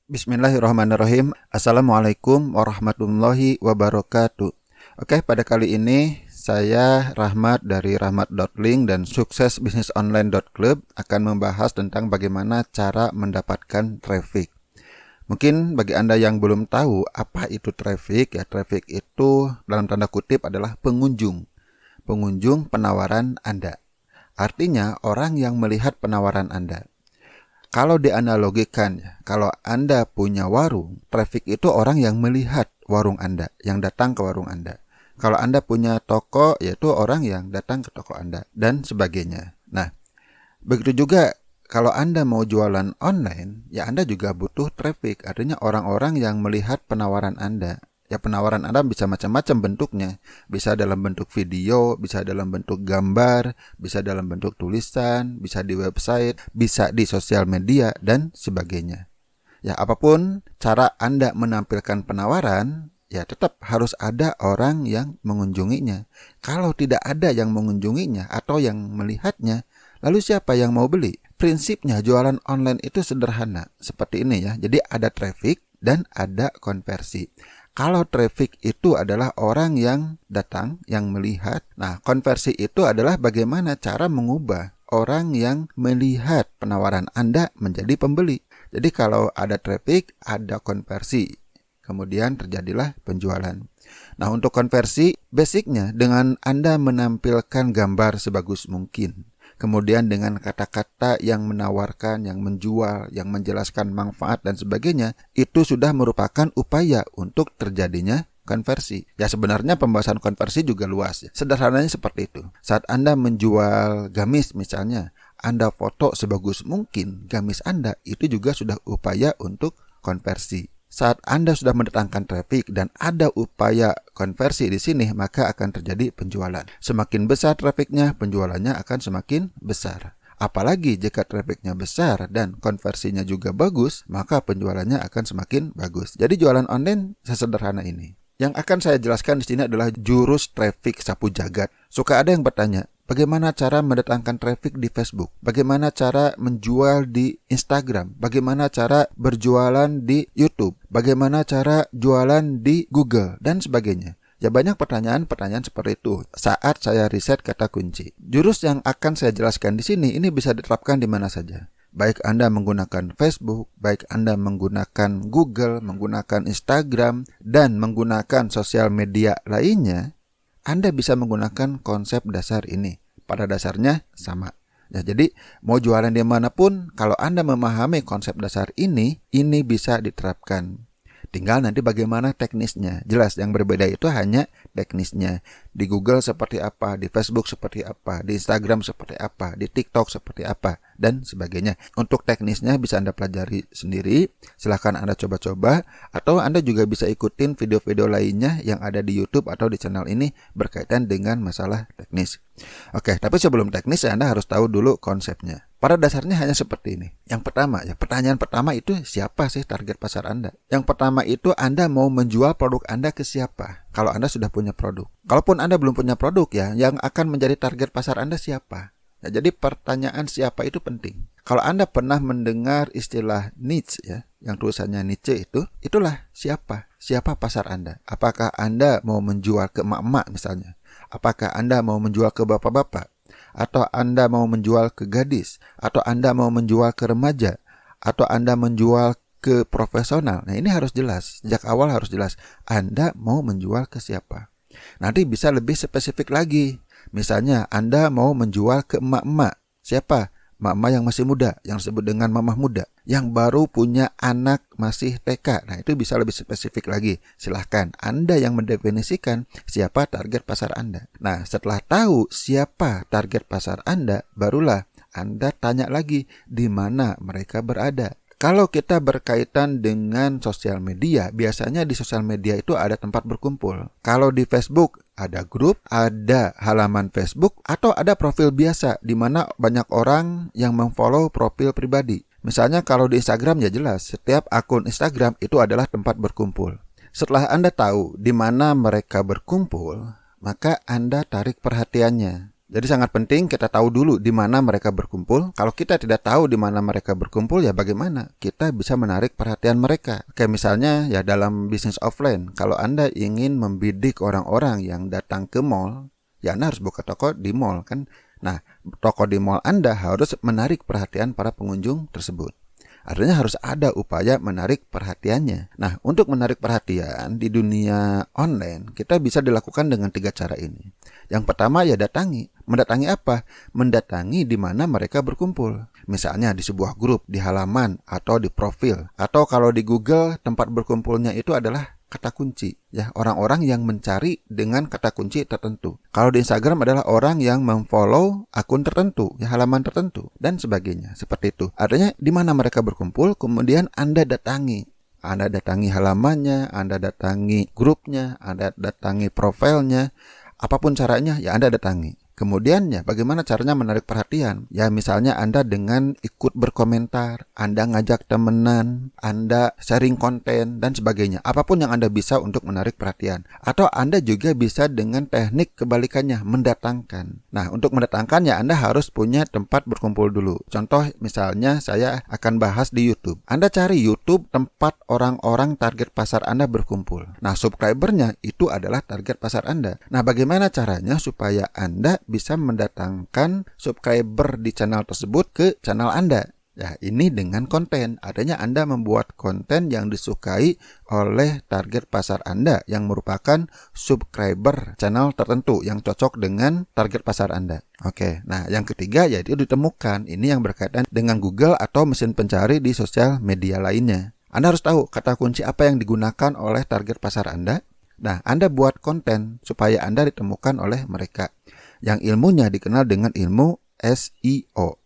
Bismillahirrahmanirrahim. Assalamualaikum warahmatullahi wabarakatuh. Oke, pada kali ini saya Rahmat dari rahmat.link dan suksesbisnisonline.club akan membahas tentang bagaimana cara mendapatkan traffic. Mungkin bagi Anda yang belum tahu apa itu traffic, ya traffic itu dalam tanda kutip adalah pengunjung penawaran Anda. Artinya orang yang melihat penawaran Anda. Kalau dianalogikan, kalau Anda punya warung, traffic itu orang yang melihat warung Anda, yang datang ke warung Anda. Kalau Anda punya toko, yaitu orang yang datang ke toko Anda, dan sebagainya. Nah, begitu juga kalau Anda mau jualan online, ya Anda juga butuh traffic, artinya orang-orang yang melihat penawaran Anda. Ya penawaran Anda bisa macam-macam bentuknya, bisa dalam bentuk video, bisa dalam bentuk gambar, bisa dalam bentuk tulisan, bisa di website, bisa di sosial media, dan sebagainya. Ya apapun cara Anda menampilkan penawaran, ya tetap harus ada orang yang mengunjunginya. Kalau tidak ada yang mengunjunginya atau yang melihatnya, lalu siapa yang mau beli? Prinsipnya jualan online itu sederhana, seperti ini ya. Jadi ada traffic dan ada konversi. Kalau traffic itu adalah orang yang datang, yang melihat. Nah, konversi itu adalah bagaimana cara mengubah orang yang melihat penawaran Anda menjadi pembeli. Jadi kalau ada traffic, ada konversi. Kemudian terjadilah penjualan. Nah, untuk konversi, basicnya dengan Anda menampilkan gambar sebagus mungkin. Kemudian dengan kata-kata yang menawarkan, yang menjual, yang menjelaskan manfaat dan sebagainya, itu sudah merupakan upaya untuk terjadinya konversi. Ya sebenarnya pembahasan konversi juga luas. Sederhananya seperti itu. Saat Anda menjual gamis misalnya, Anda foto sebagus mungkin gamis Anda, itu juga sudah upaya untuk konversi. Saat Anda sudah mendatangkan traffic dan ada upaya konversi di sini, maka akan terjadi penjualan. Semakin besar trafficnya, penjualannya akan semakin besar. Apalagi jika trafficnya besar dan konversinya juga bagus, maka penjualannya akan semakin bagus. Jadi jualan online sesederhana ini. Yang akan saya jelaskan di sini adalah jurus traffic sapu jagat. Suka ada yang bertanya, bagaimana cara mendatangkan traffic di Facebook? Bagaimana cara menjual di Instagram? Bagaimana cara berjualan di YouTube? Bagaimana cara jualan di Google? Dan sebagainya. Ya banyak pertanyaan-pertanyaan seperti itu saat saya riset kata kunci. Jurus yang akan saya jelaskan di sini ini bisa diterapkan di mana saja. Baik Anda menggunakan Facebook, baik Anda menggunakan Google, menggunakan Instagram, dan menggunakan sosial media lainnya, Anda bisa menggunakan konsep dasar ini. Pada dasarnya sama. Ya, jadi mau jualan dimanapun, kalau Anda memahami konsep dasar ini bisa diterapkan. Tinggal nanti bagaimana teknisnya. Jelas yang berbeda itu hanya teknisnya. Di Google seperti apa, di Facebook seperti apa, di Instagram seperti apa, di TikTok seperti apa, dan sebagainya. Untuk teknisnya bisa Anda pelajari sendiri. Silahkan Anda coba-coba. Atau Anda juga bisa ikutin video-video lainnya yang ada di YouTube atau di channel ini berkaitan dengan masalah teknis. Oke, tapi sebelum teknis Anda harus tahu dulu konsepnya. Pada dasarnya hanya seperti ini. Yang pertama, ya pertanyaan pertama itu siapa sih target pasar Anda? Yang pertama itu Anda mau menjual produk Anda ke siapa? Kalau Anda sudah punya produk. Kalaupun Anda belum punya produk ya, yang akan menjadi target pasar Anda siapa? Ya, jadi pertanyaan siapa itu penting. Kalau Anda pernah mendengar istilah niche ya, yang tulisannya niche itu, itulah siapa? Siapa pasar Anda? Apakah Anda mau menjual ke emak-emak misalnya? Apakah Anda mau menjual ke bapak-bapak? Atau Anda mau menjual ke gadis, atau Anda mau menjual ke remaja, atau Anda menjual ke profesional. Nah ini harus jelas, sejak awal harus jelas Anda mau menjual ke siapa. Nanti bisa lebih spesifik lagi. Misalnya Anda mau menjual ke emak-emak. Siapa? Emak-emak yang masih muda, yang disebut dengan mamah muda, yang baru punya anak masih TK. Nah itu bisa lebih spesifik lagi. Silahkan Anda yang mendefinisikan siapa target pasar Anda. Nah setelah tahu siapa target pasar Anda, barulah Anda tanya lagi di mana mereka berada. Kalau kita berkaitan dengan sosial media, biasanya di sosial media itu ada tempat berkumpul. Kalau di Facebook ada grup, ada halaman Facebook, atau ada profil biasa di mana banyak orang yang memfollow profil pribadi. Misalnya kalau di Instagram ya jelas, setiap akun Instagram itu adalah tempat berkumpul. Setelah Anda tahu di mana mereka berkumpul, maka Anda tarik perhatiannya. Jadi sangat penting kita tahu dulu di mana mereka berkumpul. Kalau kita tidak tahu di mana mereka berkumpul, ya bagaimana kita bisa menarik perhatian mereka? Kayak misalnya ya dalam bisnis offline, kalau Anda ingin membidik orang-orang yang datang ke mall, ya Anda harus buka toko di mall kan. Nah, toko di mall Anda harus menarik perhatian para pengunjung tersebut. Artinya harus ada upaya menarik perhatiannya. Nah, untuk menarik perhatian di dunia online, kita bisa dilakukan dengan 3 cara ini. Yang pertama ya datangi. Mendatangi apa? Mendatangi di mana mereka berkumpul. Misalnya di sebuah grup, di halaman, atau di profil. Atau kalau di Google, tempat berkumpulnya itu adalah kata kunci. Ya, orang-orang yang mencari dengan kata kunci tertentu. Kalau di Instagram adalah orang yang memfollow akun tertentu, ya halaman tertentu, dan sebagainya. Seperti itu. Artinya di mana mereka berkumpul, kemudian Anda datangi. Anda datangi halamannya, Anda datangi grupnya, Anda datangi profilnya. Apapun caranya, ya Anda datangi. Kemudian ya bagaimana caranya menarik perhatian? Ya misalnya Anda dengan ikut berkomentar, Anda ngajak temenan, Anda sharing konten dan sebagainya. Apapun yang Anda bisa untuk menarik perhatian. Atau Anda juga bisa dengan teknik kebalikannya, mendatangkan. Nah untuk mendatangkan ya Anda harus punya tempat berkumpul dulu. Contoh misalnya saya akan bahas di YouTube. Anda cari YouTube tempat orang-orang target pasar Anda berkumpul. Nah subscribernya itu adalah target pasar Anda. Nah bagaimana caranya supaya Anda bisa mendatangkan subscriber di channel tersebut ke channel Anda? Ya, ini dengan konten. Artinya Anda membuat konten yang disukai oleh target pasar Anda yang merupakan subscriber channel tertentu yang cocok dengan target pasar Anda. Oke, nah yang ketiga yaitu ditemukan. Ini yang berkaitan dengan Google atau mesin pencari di sosial media lainnya. Anda harus tahu kata kunci apa yang digunakan oleh target pasar Anda. Nah, Anda buat konten supaya Anda ditemukan oleh mereka. Yang ilmunya dikenal dengan ilmu SEO.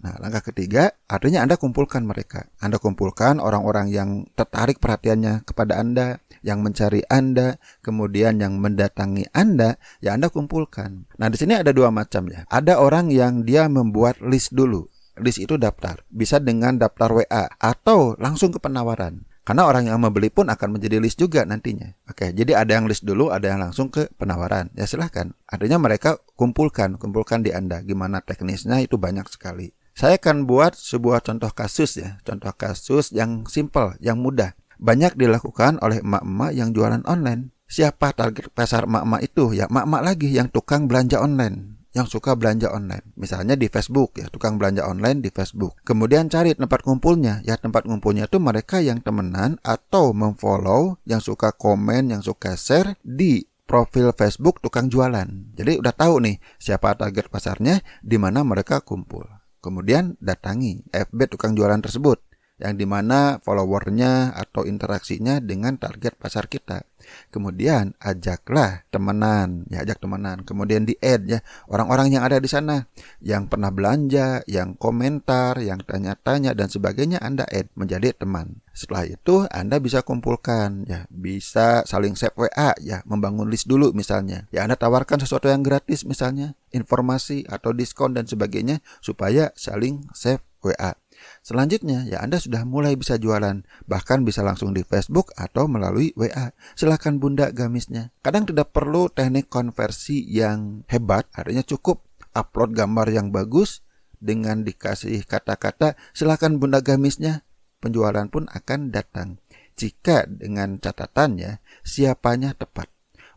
Nah, langkah ketiga, artinya Anda kumpulkan mereka. Anda kumpulkan orang-orang yang tertarik perhatiannya kepada Anda, yang mencari Anda, kemudian yang mendatangi Anda, ya Anda kumpulkan. Nah, di sini ada 2 macam ya. Ada orang yang dia membuat list dulu. List itu daftar. Bisa dengan daftar WA atau langsung ke penawaran. Karena orang yang membeli pun akan menjadi list juga nantinya. Oke, jadi ada yang list dulu, ada yang langsung ke penawaran. Ya silahkan. Artinya mereka kumpulkan di Anda. Gimana teknisnya itu banyak sekali. Saya akan buat sebuah contoh kasus ya. Contoh kasus yang simple, yang mudah. Banyak dilakukan oleh emak-emak yang jualan online. Siapa target pasar emak-emak itu? Ya emak-emak lagi yang tukang belanja online. Yang suka belanja online. Misalnya di Facebook ya, tukang belanja online di Facebook. Kemudian cari tempat kumpulnya. Ya tempat kumpulnya itu mereka yang temenan atau memfollow, yang suka komen, yang suka share di profil Facebook tukang jualan. Jadi udah tahu nih siapa target pasarnya, di mana mereka kumpul. Kemudian datangi FB tukang jualan tersebut. Yang dimana followernya atau interaksinya dengan target pasar kita. Kemudian ajaklah temenan, ya ajak temenan. Kemudian di add ya orang-orang yang ada di sana, yang pernah belanja, yang komentar, yang tanya-tanya dan sebagainya Anda add menjadi teman. Setelah itu Anda bisa kumpulkan, ya bisa saling save WA, ya membangun list dulu misalnya. Ya Anda tawarkan sesuatu yang gratis misalnya, informasi atau diskon dan sebagainya supaya saling save WA. Selanjutnya, ya Anda sudah mulai bisa jualan, bahkan bisa langsung di Facebook atau melalui WA. Silakan Bunda gamisnya. Kadang tidak perlu teknik konversi yang hebat, artinya cukup upload gambar yang bagus dengan dikasih kata-kata, silakan Bunda gamisnya, penjualan pun akan datang. Jika dengan catatan ya, siapanya tepat.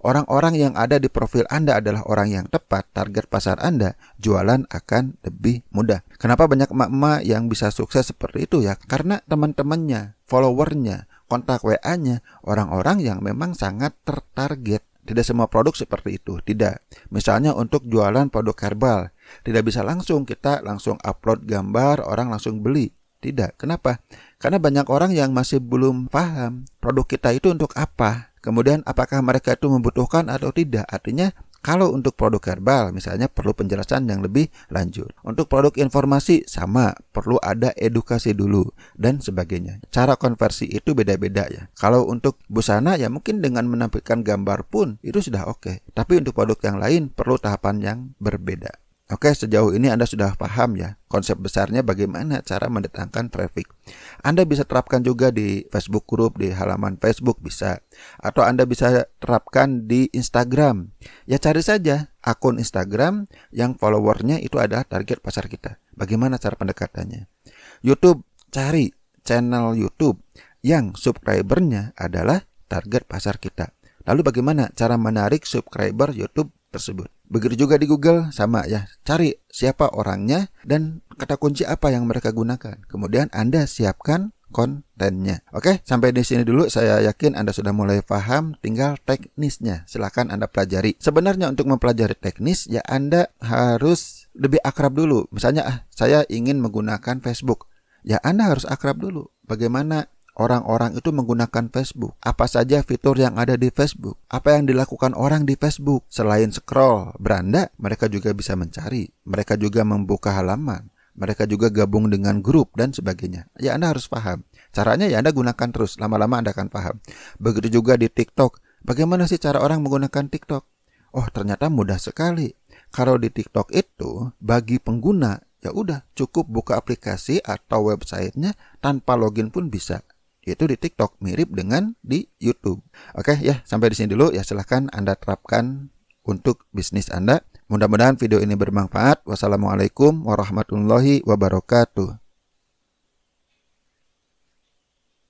Orang-orang yang ada di profil Anda adalah orang yang tepat, target pasar Anda, jualan akan lebih mudah. Kenapa banyak emak-emak yang bisa sukses seperti itu ya? Karena teman-temannya, followernya, kontak WA-nya, orang-orang yang memang sangat tertarget. Tidak semua produk seperti itu, tidak. Misalnya untuk jualan produk herbal, tidak bisa kita langsung upload gambar, orang langsung beli. Tidak. Kenapa? Karena banyak orang yang masih belum paham produk kita itu untuk apa. Kemudian apakah mereka itu membutuhkan atau tidak. Artinya kalau untuk produk herbal misalnya perlu penjelasan yang lebih lanjut. Untuk produk informasi sama, perlu ada edukasi dulu dan sebagainya. Cara konversi itu beda-beda ya. Kalau untuk busana ya mungkin dengan menampilkan gambar pun itu sudah oke. Tapi untuk produk yang lain perlu tahapan yang berbeda. Oke, sejauh ini Anda sudah paham ya konsep besarnya bagaimana cara mendatangkan traffic. Anda bisa terapkan juga di Facebook group, di halaman Facebook bisa. Atau Anda bisa terapkan di Instagram. Ya cari saja akun Instagram yang followernya itu adalah target pasar kita. Bagaimana cara pendekatannya? YouTube, cari channel YouTube yang subscribernya adalah target pasar kita. Lalu bagaimana cara menarik subscriber YouTube tersebut? Begitu juga di Google, sama ya. Cari siapa orangnya dan kata kunci apa yang mereka gunakan. Kemudian Anda siapkan kontennya. Oke, sampai di sini dulu. Saya yakin Anda sudah mulai paham, tinggal teknisnya. Silakan Anda pelajari. Sebenarnya untuk mempelajari teknis, ya Anda harus lebih akrab dulu. Misalnya, saya ingin menggunakan Facebook. Ya Anda harus akrab dulu. Bagaimana orang-orang itu menggunakan Facebook? Apa saja fitur yang ada di Facebook? Apa yang dilakukan orang di Facebook? Selain scroll beranda, mereka juga bisa mencari. Mereka juga membuka halaman. Mereka juga gabung dengan grup dan sebagainya. Ya Anda harus paham. Caranya ya Anda gunakan terus. Lama-lama Anda akan paham. Begitu juga di TikTok. Bagaimana sih cara orang menggunakan TikTok? Oh, ternyata mudah sekali. Kalau di TikTok itu bagi pengguna, ya udah cukup buka aplikasi atau websitenya tanpa login pun bisa. Itu di TikTok, mirip dengan di YouTube. Oke ya, sampai di sini dulu ya. Silahkan Anda terapkan untuk bisnis Anda. Mudah-mudahan video ini bermanfaat. Wassalamualaikum warahmatullahi wabarakatuh.